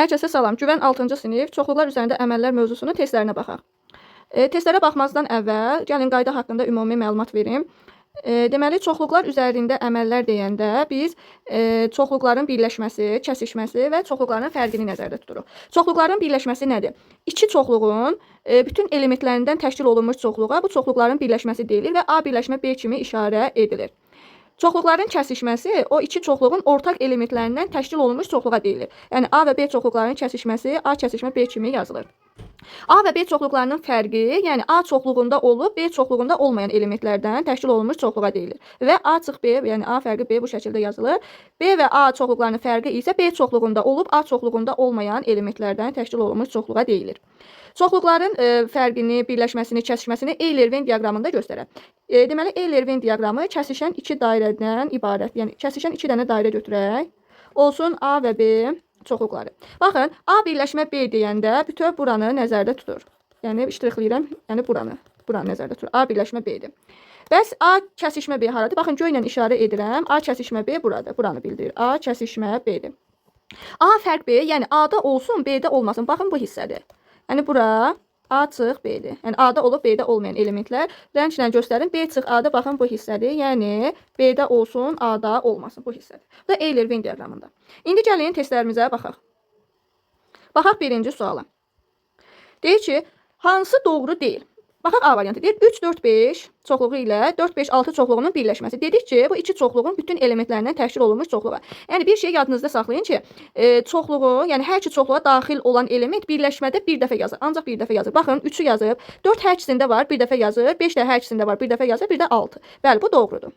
Hər kəsə salam. Güvən 6-cı sinif çoxluqlar üzərində əməllər mövzusunun testlərinə baxaq. Testlərə baxmazdan əvvəl gəlin qayda haqqında ümumi məlumat verim. Deməli, çoxluqlar üzərində əməllər deyəndə biz çoxluqların birləşməsi, kəsişməsi və çoxluqların fərqini nəzərdə tuturuq. Çoxluqların birləşməsi nədir? İki çoxluğun bütün elementlərindən təşkil olunmuş çoxluğa bu çoxluqların birləşməsi deyilir və A birləşmə B kimi işarə edilir. Çoxluqların kəsişməsi o iki çoxluğun ortaq elementlərindən təşkil olunmuş çoxluğa deyilir. Yəni A və B çoxluqlarının kəsişməsi A kəsişmə B kimi yazılır. A və B çoxluqlarının fərqi, yəni A çoxluğunda olub B çoxluğunda olmayan elementlərdən təşkil olunmuş çoxluğa deyilir. Və A çıx B, yəni A fərqi B bu şəkildə yazılır. B və A çoxluqlarının fərqi isə B çoxluğunda olub A çoxluğunda olmayan elementlərdən təşkil olunmuş çoxluğa deyilir. Çoxluqların fərqini, birləşməsini, kəsişməsini Euler-Venn diaqramında göstərək. Deməli, Euler-Venn diaqramı kəsişən iki dairədən ibarət. Yəni, kəsişən iki dənə dairə götürək. Olsun A və B çoxluqları. Baxın, A birləşmə B deyəndə bütöv buranı nəzərdə tutur. Yəni, iştiqləyirəm, yəni buranı nəzərdə tutur. A birləşmə B-dir. Bəs A kəsişmə B haradır? Baxın, göylə işarə edirəm. A kəsişmə B buradır. Buranı bildirir. A kəsişmə B-dir. A fərq B, yəni A-da olsun, B-də olmasın. Baxın, bu hissədir. Yəni, bura A çıx B-dir. Yəni, A-da olub B-də olmayan elementlər. Rənglə göstərin. B çıx A-da, baxın, bu hissədir. Yəni, B-də olsun, A-da olmasın. Bu hissədir. Bu da Euler-Venn diaqramında. İndi gəlin testlərimizə baxaq. Baxaq birinci suala. Deyir ki, hansı doğru deyil? Baxaq A variantı. Deyir 3, 4, 5 çoxluğu ilə 4, 5, 6 çoxluğunun birləşməsi. Dedik ki, bu iki çoxluğun bütün elementlərindən təşkil olunmuş çoxluğa. Yəni, bir şey yadınızda saxlayın ki, çoxluğu, yəni hər iki çoxluğa daxil olan element birləşmədə bir dəfə yazır. Ancaq bir dəfə yazır. Baxın, 3-ü yazıb, 4 hər ikisində var, bir dəfə yazır, 5 də hər ikisində var, bir dəfə yazır, bir də 6. Bəli, bu doğrudur.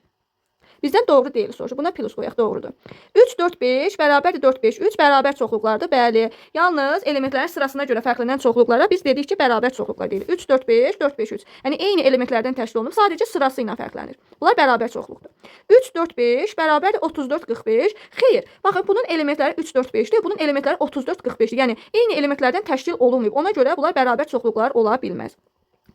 Bizdən doğru deyil soruşur. Buna plus qoyaq, doğrudur. 3, 4, 5 bərabərdir 4, 5, 3 bərabər çoxluqlardır. Bəli, yalnız elementlərin sırasına görə fərqlənən çoxluqlara biz dedik ki, bərabər çoxluqlar deyilir. 3, 4, 5, 4, 5, 3. Yəni, eyni elementlərdən təşkil olunub, sadəcə sırası ilə fərqlənir. Bunlar bərabər çoxluqdur. 3, 4, 5 bərabərdir 34, 45. Xeyr, baxın, bunun elementləri 3, 4, 5-dir, bunun elementləri 34, 45-dir. Yəni, eyni elementlərdən təşkil olunmayıb. Ona görə bunlar bərabər çoxluqlar ola bilməz.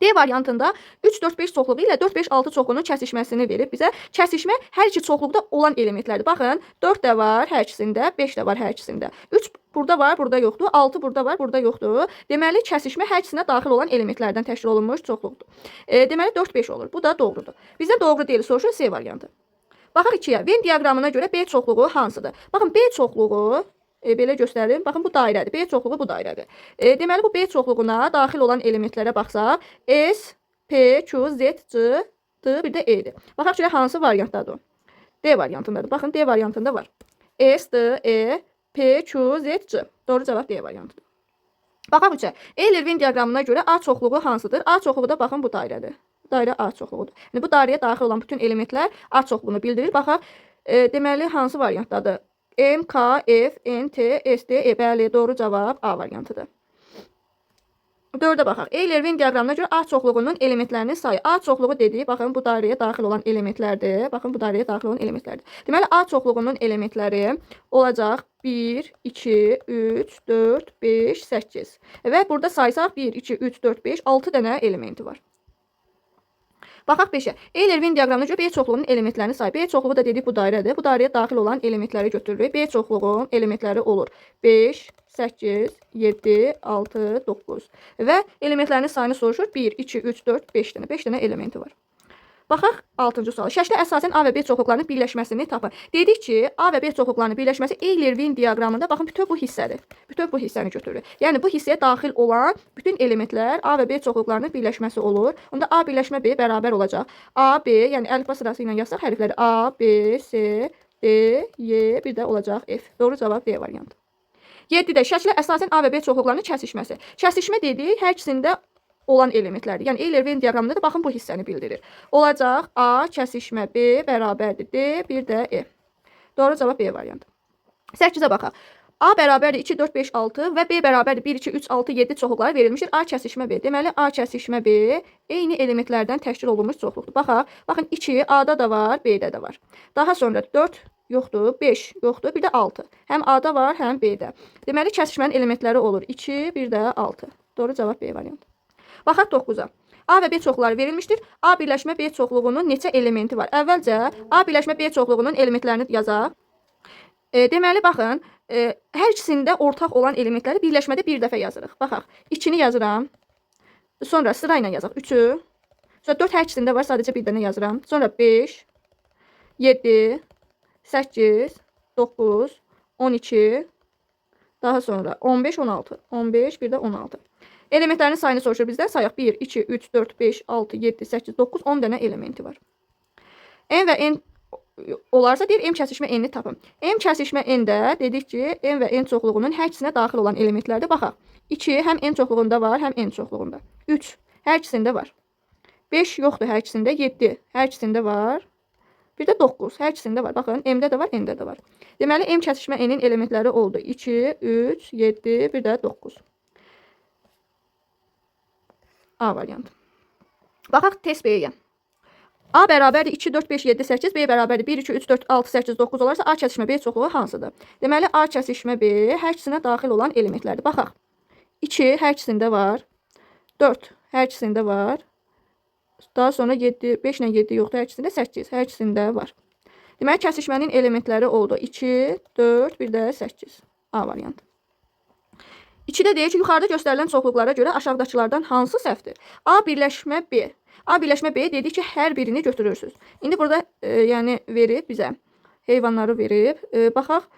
D variantında 3, 4, 5 çoxluğu ilə 4, 5, 6 çoxluğunun kəsişməsini verib bizə. Kəsişmə hər iki çoxluqda olan elementlərdir. Baxın, 4 də var hər ikisində, 5 də var hər ikisində. 3 burada var, burada yoxdur. 6 burada var, burada yoxdur. Deməli, kəsişmə hər ikisinə daxil olan elementlərdən təşkil olunmuş çoxluqdur. Deməli, 4, 5 olur. Bu da doğrudur. Bizdən doğru deyil soruşur C variantı. Baxaq 2-yə. Venn diaqramına görə B çoxluğu hansıdır? Baxın, B çoxluğu belə göstərim. Baxın, bu dairədir. B çoxluğu bu dairədir. Deməli, bu B çoxluğuna daxil olan elementlərə baxsaq, S, P, Q, Z, C, D, bir də E-dir. Baxaq ki, hansı variantdadır o? D variantındadır. Baxın, D variantında var. S, D, E, P, Q, Z, C. Doğru cavab D variantıdır. Baxaq 3-ə. Euler-Venn diaqramına görə A çoxluğu hansıdır? A çoxluğu da baxın, bu dairədir. Dairə A çoxluğudur. Yəni, bu dairəyə daxil olan bütün elementlər A çoxluğunu bildirir. Baxaq, deməli, hansı variantdadır? M, K, F, N, T, S, D, E. Bəli, doğru cavab A variantıdır. 4-ə baxaq. Euler-Venn diaqramına görə A çoxluğunun elementlərinin sayı. A çoxluğu dediyi, baxın, bu dairəyə daxil olan elementlərdir. Baxın, bu dairəyə daxil olan elementlərdir. Deməli, A çoxluğunun elementləri olacaq 1, 2, 3, 4, 5, 8. Və burada saysaq 1, 2, 3, 4, 5, 6 dənə elementi var. Baxaq 5-ə. Euler-Venn diaqramına görə B çoxluğunun elementlərinin sayı. B çoxluğu da dedik bu dairədir. Bu dairəyə daxil olan elementləri götürürük. B çoxluğunun elementləri olur 5, 8, 7, 6, 9. Və elementlərinin sayını soruşur. 1, 2, 3, 4, 5 dənə. 5 dənə elementi var. Baxaq 6-cı sual. Şəklə əsasən A və B çoxluqlarının birləşməsini tapın. Dedik ki, A və B çoxluqlarının birləşməsi Euler-Venn diaqramında, baxın, bütöv bu hissədir. Bütöv bu hissəni götürürük. Yəni, bu hissəyə daxil olan bütün elementlər A və B çoxluqlarının birləşməsi olur. Onda A birləşmə B bərabər olacaq. A, B, yəni əlifba sırası ilə yazsaq hərfləri A, B, C, D, Y, bir də olacaq F. Doğru cavab D variantı. 7-də şəklə əsasən A və B çoxluqlarının kəsişməsi. Kəsişmə dedik, hər ikisində olan elementlərdir. Yəni, Euler-Venn diaqramında da baxın, bu hissəni bildirir. Olacaq A kəsişmə B bərabərdir D, bir də E. Doğru cavab B variantı. 8-ə baxaq. A bərabərdir 2, 4, 5, 6 və B bərabərdir 1, 2, 3, 6, 7 çoxluqları verilmişdir. A kəsişmə B. Deməli, A kəsişmə B eyni elementlərdən təşkil olunmuş çoxluqdur. Baxaq, baxın 2 A-da da var, B-də də var. Daha sonra 4 yoxdur, 5 yoxdur, bir də 6. Həm A-da var, həm B-də. Deməli, kəsişmənin elementləri olur 2, bir də 6. Doğru cavab B variantı. Baxaq 9-a. A və B çoxluqları verilmişdir. A birləşmə B çoxluğunun neçə elementi var? Əvvəlcə A birləşmə B çoxluğunun elementlərini yazaq. Deməli baxın, hər ikisində ortaq olan elementləri birləşmədə bir dəfə yazırıq. Baxaq, 2-ni yazıram. Sonra sırayla yazaq 3-ü. Sonra 4 hər ikisində var, sadəcə bir dənə yazıram. Sonra 5, 7, 8, 9, 12, daha sonra 15, 16. 15, bir də 16. Elementlərin sayını soruşur bizdən. Sayaq 1, 2, 3, 4, 5, 6, 7, 8, 9, 10 dənə elementi var. N və N olarsa deyir M kəsişmə N-ni tapın. M kəsişmə N-də dedik ki, N və N çoxluğunun hər ikisinə daxil olan elementlərdə baxaq. 2 həm N çoxluğunda var, həm N çoxluğunda. 3 hər ikisində var. 5 yoxdur hər ikisində, 7 hər ikisində var. Bir də 9 hər ikisində var. Baxın, M-də də var, N-də də var. Deməli, M kəsişmə N-in elementləri oldu. 2, 3, 7, bir də 9. A variantı. Baxaq test B-yə. A bərabərdir 2, 4, 5, 7, 8, B bərabərdir 1, 2, 3, 4, 6, 8, 9 olarsa A kəsişmə B çoxluğu hansıdır? Deməli, A kəsişmə B hər ikisinə daxil olan elementlərdir. Baxaq. 2 hər ikisində var. 4 hər ikisində var. Daha sonra 7, 5 ilə 7 yoxdur, hər ikisində 8, hər ikisində var. Deməli, kəsişmənin elementləri oldu 2, 4, bir də 8. A variantı. 2-də deyir ki, yuxarıda göstərilən çoxluqlara görə aşağıdakılardan hansı səhvdir? A birləşmə B. A birləşmə B dedik ki, hər birini götürürsünüz. İndi burada yəni verib bizə heyvanları verib. Baxaq.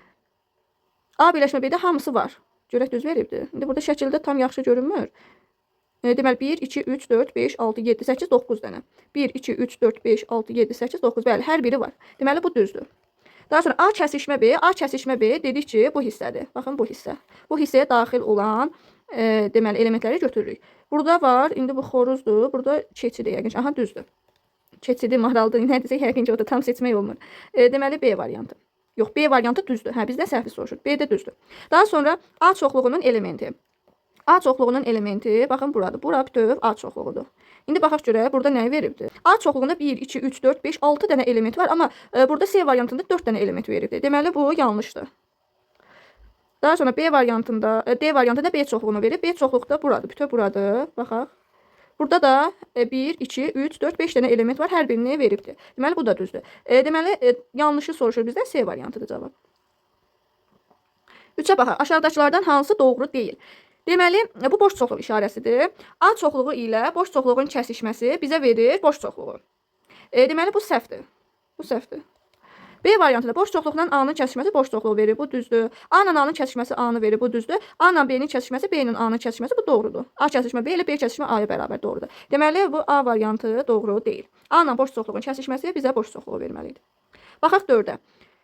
A birləşmə B-də hamısı var. Görək düz veribdir. İndi burada şəkildə tam yaxşı görünmür. Deməli 1, 2, 3, 4, 5, 6, 7, 8, 9 dənə. 1, 2, 3, 4, 5, 6, 7, 8, 9. Bəli, hər biri var. Deməli bu düzdür. Daha sonra A kəsişmə B. A kəsişmə B dedik ki, bu hissədir. Baxın bu hissə. Bu hissəyə daxil olan deməli elementləri götürürük. Burada var, indi bu xoruzdur. Burada keçidir yəqin. Aha düzdür. Keçidi, maraldır. Nə desək yəqin ki, o da tam seçmək olmur. Deməli B variantı. Yox, B variantı düzdür. Hə, bizdən səhvi soruşur. B də düzdür. Daha sonra A çoxluğunun elementi. A çoxluğunun elementi, baxın buradır. Bura bütöv A çoxluğudur. İndi baxaq görək, burada nəyi veribdir? A çoxluğunda 1, 2, 3, 4, 5, 6 dənə element var, amma burada C variantında 4 dənə element veribdir. Deməli, bu yanlışdır. Daha sonra B variantında, D variantında B çoxluğunu verib. B çoxluqda buradır, bütöv buradır. Baxaq. Burada da 1, 2, 3, 4, 5 dənə element var, hər birini veribdir. Deməli, bu da düzdür. Deməli, yanlışı soruşur bizdən, C variantıdır cavab. 3-ə baxaq. Aşağıdakılardan hansı doğru deyil? Deməli, bu boş çoxluq işarəsidir. A çoxluğu ilə boş çoxluğun kəsişməsi bizə verir boş çoxluğu. Deməli, bu səhvdir. Bu səhvdir. B variantında boş çoxluqla A-nın kəsişməsi boş çoxluğu verir. Bu düzdür. A ilə A-nın kəsişməsi A-nı verir. Bu düzdür. A ilə B-nin kəsişməsi B ilə A-nın kəsişməsi bu doğrudur. A kəsişmə B ilə B kəsişmə A-ya bərabər doğrudur. Deməli, bu A variantı doğru deyil. A ilə boş çoxluğun kəsişməsi bizə boş çoxluğu verməlidir. Baxaq 4-ə.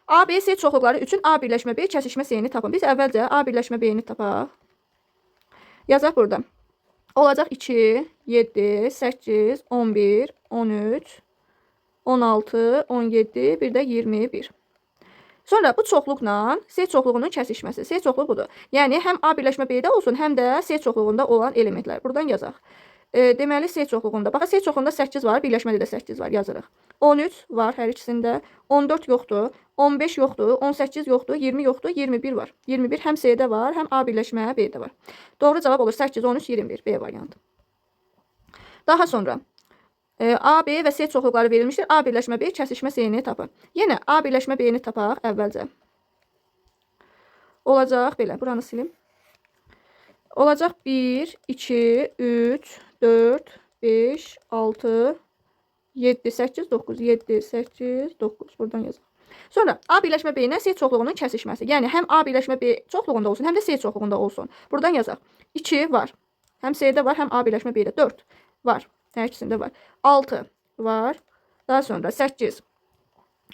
A, B, C çoxluqları üçün A birləşmə B kəsişmə C-ni tapın. Biz əvvəlcə A birləşmə B-ni tapaq. Yazaq burada. Olacaq 2, 7, 8, 11, 13, 16, 17, bir də 21. Sonra bu çoxluqla C çoxluğunun kəsişməsi. C çoxluğu budur. Yəni, həm A birləşmə B-də olsun, həm də C çoxluğunda olan elementlər. Buradan yazaq. Deməli, C çoxluğunda. Baxa, C çoxluğunda 8 var, birləşmədə də 8 var, yazırıq. 13 var hər ikisində. 14 yoxdur. 15 yoxdur. 18 yoxdur. 20 yoxdur. 21 var. 21 həm C-də var, həm A birləşmə B-də var. Doğru cavab olur 8, 13, 21. B variantı. Daha sonra A, B və C çoxluqları verilmişdir. A birləşmə B kəsişmə C-ni tapın. Yenə A birləşmə B-ni tapaq əvvəlcə. Olacaq belə. Buranı silim. Olacaq 1, 2, 3, 4, 5, 6, 7, 8, 9. 7, 8, 9. Buradan yazaq. Sonra A birləşmə B ilə C çoxluğunun kəsişməsi. Yəni, həm A birləşmə B çoxluğunda olsun, həm də C çoxluğunda olsun. Buradan yazaq. 2 var. Həm C-də var, həm A birləşmə B-də. 4 var. Hər ikisində var. 6 var. Daha sonra 8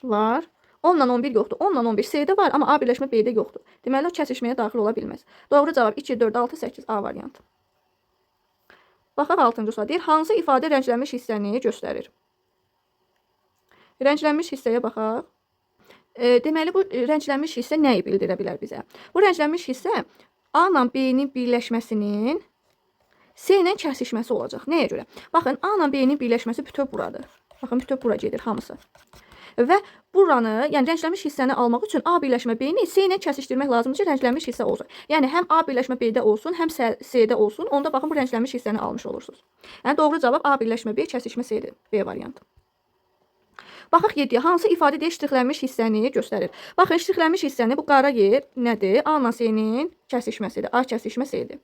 var. 10 ilə 11 yoxdur. 10 ilə 11 C-də var, amma A birləşmə B-də yoxdur. Deməli, o kəsişməyə daxil ola bilməz. Doğru cavab 2, 4, 6, 8. A variantı. Baxaq 6-cı sual. Deyir, hansı ifadə rənglənmiş hissəni göstərir? Rənglənmiş hissəyə baxaq. Deməli, bu rənglənmiş hissə nəyi bildirə bilər bizə? Bu rənglənmiş hissə A ilə B-nin birləşməsinin C ilə kəsişməsi olacaq. Nəyə görə? Baxın, A ilə B-nin birləşməsi bütöv buradır. Baxın, bütöv bura gedir hamısı. Və buranı, yəni rənglənmiş hissəni almaq üçün A birləşmə B-ni C ilə kəsişdirmək lazımdır ki, rənglənmiş hissə olsun. Yəni, həm A birləşmə B-də olsun, həm C-də olsun. Onda baxın, bu rənglənmiş hissəni almış olursunuz. Yəni, doğru cavab A birləşmə B kəsişmə C-dir. B variantı. Baxaq 7-yə. Hansı ifadədə ştrixlənmiş hissəni göstərir? Baxın, ştrixlənmiş hissəni bu qara yer nədir? A ilə S-nin kəsişməsidir. A kəsişmə S-dir.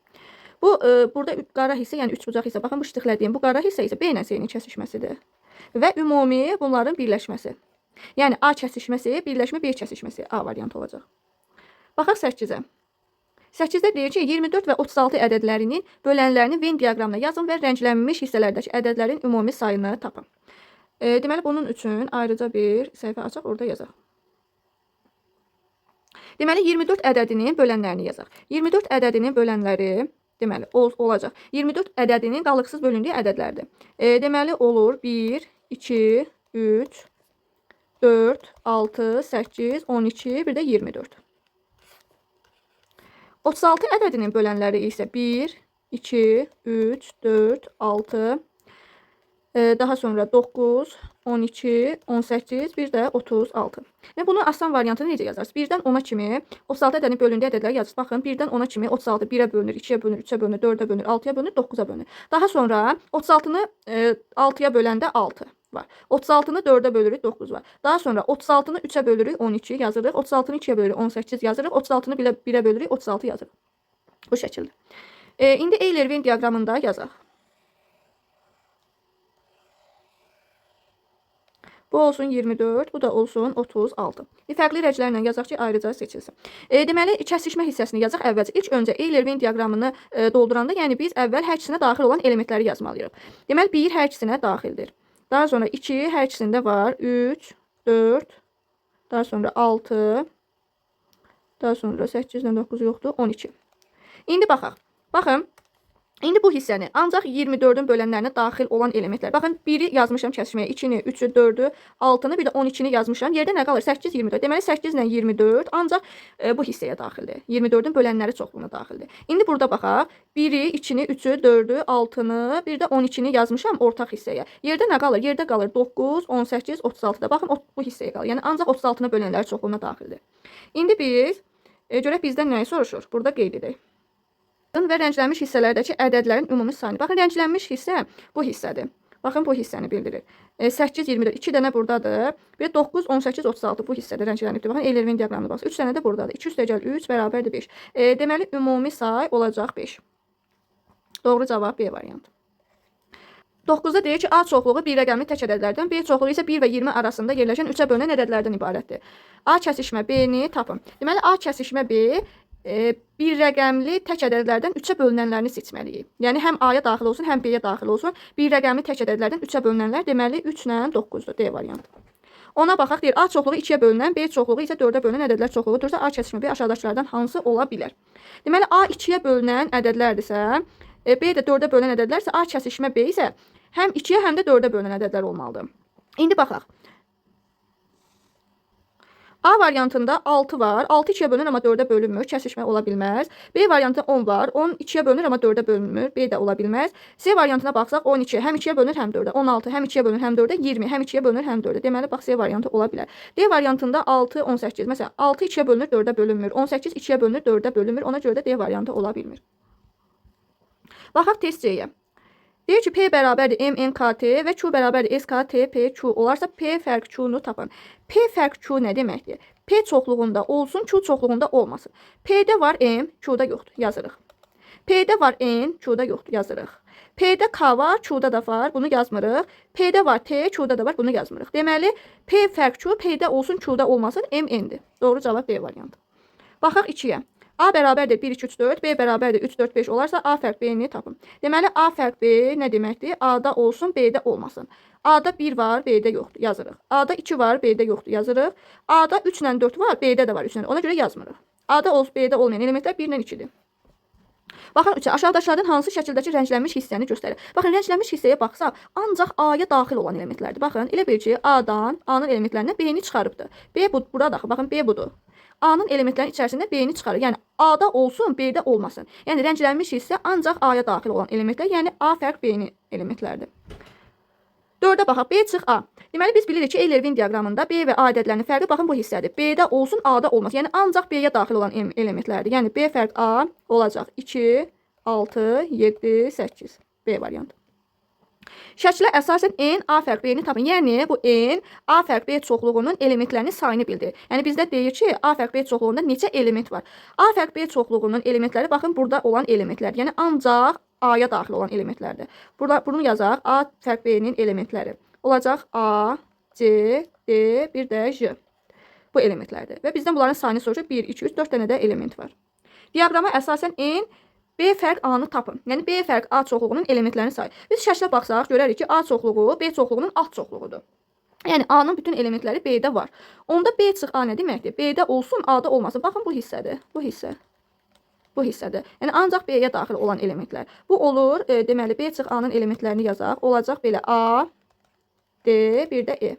Bu burada qara hissə, yəni üçbucaq hissə. Baxın, bu ştrixlədiyim bu qara hissə isə B ilə S-nin kəsişməsidir. Və ümumi bunların birləşməsi. Yəni A kəsişməsi, birləşmə B kəsişməsi A variantı olacaq. Baxaq 8-ə. 8-də deyir ki, 24 və 36 ədədlərinin bölənlərini Venn diaqramına yazın və rənglənmiş hissələrdəki ədədlərin ümumi sayını tapın. Deməli, bunun üçün ayrıca bir səhifə açaq, orada yazaq. Deməli, 24 ədədinin bölənlərini yazaq. 24 ədədinin bölənləri deməli olacaq. 24 ədədinin qalıqsız bölündüyü ədədlərdir. Deməli, olur 1, 2, 3, 4, 6, 8, 12, bir də 24. 36 ədədinin bölənləri isə 1, 2, 3, 4, 6, daha sonra 9, 12, 18, bir də 36. Və bunun asan variantını necə yazarsınız? 1-dən 10-a kimi 36 ədədinin bölündüyü ədədləri yazırsınız. Baxın, 1-dən 10-a kimi 36 1-ə bölünür, 2-yə bölünür, 3-ə bölünür, 4-ə bölünür, 6-ya bölünür, 9-a bölünür. Daha sonra 36-nı 6-ya böləndə 6 var. 36-nı 4-ə bölürük, 9 var. Daha sonra 36-nı 3-ə bölürük, 12 yazırıq. 36-nı 2-yə bölürük, 18 yazırıq. 36-nı 1-ə bölürük, 36 yazırıq. Bu şəkildə. İndi Euler-Venn diaqramında yazaq. Bu olsun 24, bu da olsun 36. Fərqli rəqəmlərlə yazaq ki, ayrıca seçilsin. Deməli, kəsişmə hissəsini yazaq əvvəlcə. İlk öncə Euler-Venn diaqramını dolduranda, yəni biz əvvəl hər ikisinə daxil olan elementləri yazmalıyıq. Deməli, 1 hər ikisinə daxildir. Daha sonra 2 hər ikisində var, 3, 4, daha sonra 6, daha sonra 8 ilə 9 yoxdur, 12. İndi baxaq. Baxın. İndi bu hissəni ancaq 24-ün bölənlərinə daxil olan elementlər. Baxın, 1-i yazmışam kəsişməyə, 2-ni, 3-ü, 4-ü, 6-nı, bir də 12-ni yazmışam. Yerdə nə qalır? 8, 24. Deməli, 8 ilə 24 ancaq bu hissəyə daxildir. 24-ün bölənləri çoxluğuna daxildir. İndi burada baxaq. 1-i, 2-ni, 3-ü, 4-ü, 6-nı, bir də 12-ni yazmışam ortaq hissəyə. Yerdə nə qalır? Yerdə qalır 9, 18, 36-da. Baxın, bu hissəyə qalır. Yəni, ancaq 36-nı bölənləri çoxluğuna daxildir. İndi biz, görək bizdən nəyi soruşur? Burada qeyd edək. Və rənglənmiş hissələrdəki ədədlərin ümumi sayını. Baxın, rənglənmiş hissə bu hissədir. Baxın, bu hissəni bildirir. 8, 24, 2 dənə buradadır. Bir 9, 18, 36 bu hissədə rənglənibdir. Baxın, Euler-Venn diaqramına baxın. 3 dənə də buradadır. 2 üstə gəl 3 bərabərdir 5. Deməli, ümumi say olacaq 5. Doğru cavab B variantı. 9-da deyir ki, A çoxluğu bir rəqəmli tək ədədlərdən, B çoxluğu isə 1 və 20 arasında yerləşən 3-ə bölünən ədədlərdən ibarətdir. A kəsişmə B-ni tapın. Deməli, A kəsişmə B bir rəqəmli tək ədədlərdən 3-ə bölünənlərini seçməliyik. Yəni, həm A-ya daxil olsun, həm B-yə daxil olsun. Bir rəqəmli tək ədədlərdən 3-ə bölünənlər deməli 3 ilə 9-dur. D variantı. Ona baxaq, deyir, A çoxluğu 2-yə bölünən, B çoxluğu isə 4-ə bölünən ədədlər çoxluğudursa, A kəsişmə B aşağıdakılardan hansı ola bilər? Deməli, A 2-yə bölünən ədədlərdirsə, B də 4-ə bölünən ədədlərsə, A kəsişmə B isə həm 2-yə, həm də 4-ə bölünən ədədlər olmalıdır. İndi baxaq. A variantında 6 var. 6 2-yə bölünür, amma 4-ə bölünmür. Kəsişmə ola bilməz. B variantında 10 var. 10 2-yə bölünür, amma 4-ə bölünmür. B də ola bilməz. C variantına baxsaq 12 həm 2-yə bölünür, həm 4-ə. 16 həm 2-yə bölünür, həm 4-ə. 20 həm 2-yə bölünür, həm 4-ə. Deməli, bax C variantı ola bilər. D variantında 6 18. Məsələn, 6 2-yə bölünür, 4-ə bölünmür. 18 2-yə bölünür, 4-ə bölünmür. Ona görə də D variantı ola bilmir. Baxaq test C-yə. Deyir ki, P bərabərdir MNKT və Q bərabərdir SKTPQ olarsa P fərq Q-nu tapın. P fərq Q nə deməkdir? P çoxluğunda olsun, Q çoxluğunda olmasın. P-də var M, Q-da yoxdur, yazırıq. P-də var N, Q-da yoxdur, yazırıq. P-də K var, Q-da da var, bunu yazmırıq. P-də var T, Q-da da var, bunu yazmırıq. Deməli, P fərq Q, P-də olsun, Q-da olmasın, M, N-dir. Doğru cavab B variantı. Baxaq 2-yə. A bərabərdir 1, 2, 3, 4, B bərabərdir 3, 4, 5 olarsa A fərq B-ni tapın. Deməli, A fərq B nə deməkdir? A-da olsun, B-də olmasın. A-da 1 var, B-də yoxdur, yazırıq. A-da 2 var, B-də yoxdur, yazırıq. A-da 3 ilə 4 var, B-də də var 3 ilə. Ona görə yazmırıq. A-da olsun, B-də olmayan elementlər 1 ilə 2-dir. Baxın 3-ə. Aşağıdakılardan hansı şəkildəki rənglənmiş hissəni göstərir? Baxın, rənglənmiş hissəyə baxsaq, ancaq A-ya daxil olan elementlərdir. Baxın, elə bil ki, A-dan, A-nın elementlərindən B-ni çıxarıbdır. B burada daxil. Baxın, B budur. A-nın elementlərin içərisində B-ni çıxarır. Yəni, A-da olsun, B-də olmasın. Yəni, rənglənmiş hissə ancaq A-ya daxil olan elementlər, yəni A fərq B-ni elementlərdir. 4-ə baxaq, B çıx A. Deməli, biz bilirik ki, Euler-Venn diaqramında B və A ədədlərinin fərqi, baxın, bu hissədir. B-də olsun, A-da olmasın. Yəni, ancaq B-yə daxil olan elementlərdir. Yəni, B fərq A olacaq 2, 6, 7, 8. B variantı. Şəkilə əsasən n A fərq B-ni tapın. Yəni bu n A fərq B çoxluğunun elementlərinin sayını bildirir. Yəni bizdə deyir ki, A fərq B çoxluğunda neçə element var? A fərq B çoxluğunun elementləri baxın burada olan elementlər. Yəni ancaq A-ya daxil olan elementlərdir. Burada bunu yazaq. A fərq B-nin elementləri olacaq A, C, D, bir də J. Bu elementlərdir. Və bizdən bunların sayını soruşur. 1, 2, 3, 4 dənə də element var. Diaqrama əsasən n B fərq A-nı tapın. Yəni B fərq A çoxluğunun elementlərinin sayı. Biz şəklə baxsaq görərik ki, A çoxluğu B çoxluğunun alt çoxluğudur. Yəni A-nın bütün elementləri B-də var. Onda B çıx A nə deməkdir? B-də olsun, A-da olmasın. Baxın bu hissədir. Bu hissə. Bu hissədir. Yəni ancaq B-yə daxil olan elementlər. Bu olur, deməli B çıx A-nın elementlərini yazaq. Olacaq belə A, D, bir də E.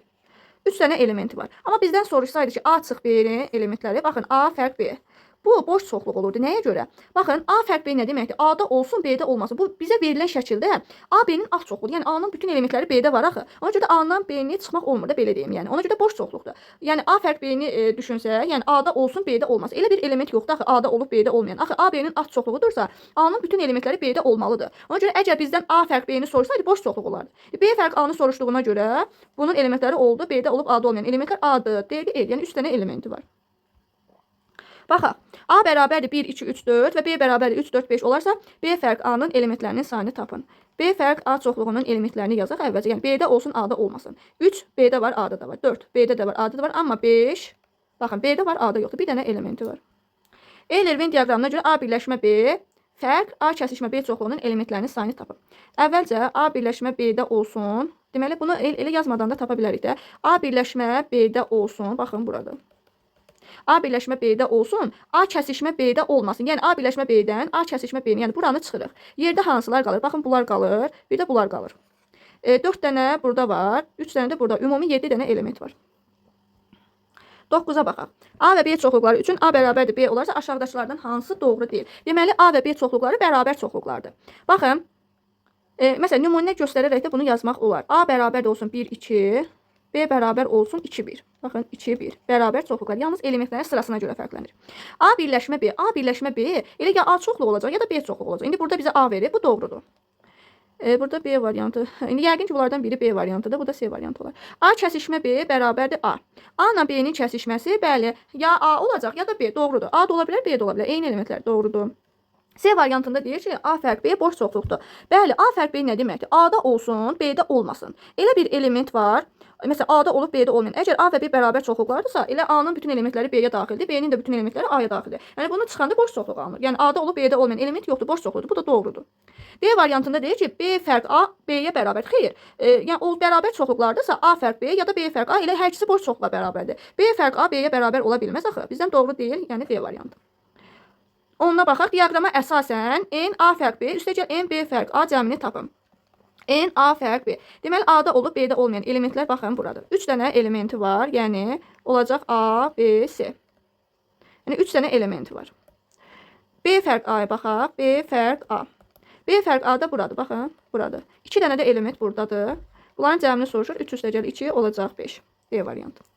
3 dənə elementi var. Amma bizdən soruşsaydı ki, A çıx B-nin elementləri, baxın A fərq B. Bu boş çoxluq olurdu. Nəyə görə? Baxın, A fərq B nə deməkdir? A-da olsun, B-də olmasın. Bu bizə verilən şəkildə A B-nin alt çoxluğudur. Yəni A-nın bütün elementləri B-də var axı. Ona görə A-dan B-ni çıxmaq olmur da belə deyim. Yəni ona görə boş çoxluqdur. Yəni A fərq B-ni düşünsək, yəni A-da olsun, B-də olmasın. Elə bir element yoxdur axı A-da olub B-də olmayan. Axı A B-nin alt çoxluğudursa, A-nın bütün elementləri B-də olmalıdır. Ona görə əgər bizdən A fərq B-ni sorsaydı boş çoxluq olardı. B fərq A-nı soruşduğuna görə bunun elementləri oldu, B-də olub A-da olmayan. Elementlər A-dır, D-dir, E. Yəni 3 dənə elementi var. Baxaq. A bərabərdir 1, 2, 3, 4 və B bərabərdir 3, 4, 5 olarsa, B fərq A-nın elementlərinin sayını tapın. B fərq A çoxluğunun elementlərini yazaq əvvəlcə. Yəni B-də olsun, A-da olmasın. 3 B-də var, A-da da var. 4 B-də də var, A-da da var. Amma 5, baxın B-də var, A-da yoxdur. Bir dənə elementi var. Euler-Venn diaqramına görə A birləşmə B fərq A kəsişmə B çoxluğunun elementlərinin sayını tapın. Əvvəlcə A birləşmə B-də olsun. Deməli bunu elə yazmadan da tapa bilərik də. A birləşmə B-də olsun. Baxın burada. A birləşmə B-də olsun, A kəsişmə B-də olmasın. Yəni A birləşmə B-dən A kəsişmə B-ni, yəni buranı çıxırıq. Yerdə hansılar qalır? Baxın bunlar qalır, bir də bunlar qalır. 4 dənə burada var, 3 dənə də burada. Ümumi 7 dənə element var. 9-a baxaq. A və B çoxluqları üçün A bərabərdir B olarsa aşağıdakılardan hansı doğru deyil? Deməli A və B çoxluqları bərabər çoxluqlardır. Baxın, məsələn nümunə göstərərək də bunu yazmaq olar. A bərabər olsun 1, 2, B bərabər olsun 2, 1. Baxın 2, 1. Bərabər çoxluqlar. Yalnız elementlərin sırasına görə fərqlənir. A birləşmə B. A birləşmə B elə ya A çoxluq olacaq, ya da B çoxluq olacaq. İndi burada bizə A verir. Bu doğrudur. Burada B variantı. İndi yəqin ki, bunlardan biri B variantıdır. Bu da C variantı olar. A kəsişmə B bərabərdir A. A ilə B-nin kəsişməsi, bəli, ya A olacaq, ya da B. Doğrudur. A da ola bilər, B də ola bilər. Eyni elementlər doğrudur. C variantında deyir ki, A fərq B boş çoxluqdur. Bəli, A fərq B nə deməkdir? A-da olsun, B-də olmasın. Elə bir element var. Məsələn, A-da olub B-də olmayan. Əgər A və B bərabər çoxluqlardırsa, elə A-nın bütün elementləri B-yə daxildir, B-nin də bütün elementləri A-ya daxildir. Yəni bunu çıxanda boş çoxluq alınır. Yəni A-da olub B-də olmayan element yoxdur, boş çoxluqdur. Bu da doğrudur. B variantında deyir ki, B fərq A B-yə bərabər. Xeyr. Yəni o bərabər çoxluqlardırsa, A fərq B ya da B fərq A elə hər ikisi boş çoxluğa bərabərdir. B fərq A B-yə bərabər ola bilməz axı. Bizdən doğru deyil, yəni D variantı. Onunla baxaq. Diaqrama əsasən n A fərq B, üstəgəl n B fərq A cəmini tapın. N A fərq B. Deməli A-da olub B-də olmayan elementlər baxın buradır. 3 dənə elementi var. Yəni olacaq A, B, C. Yəni 3 dənə elementi var. B fərq A-ya baxaq. B fərq A. B fərq A da buradır. Baxın, buradır. 2 dənə də element buradadır. Bunların cəmini soruşur. 3 üstəgəl 2 olacaq 5. D variantı.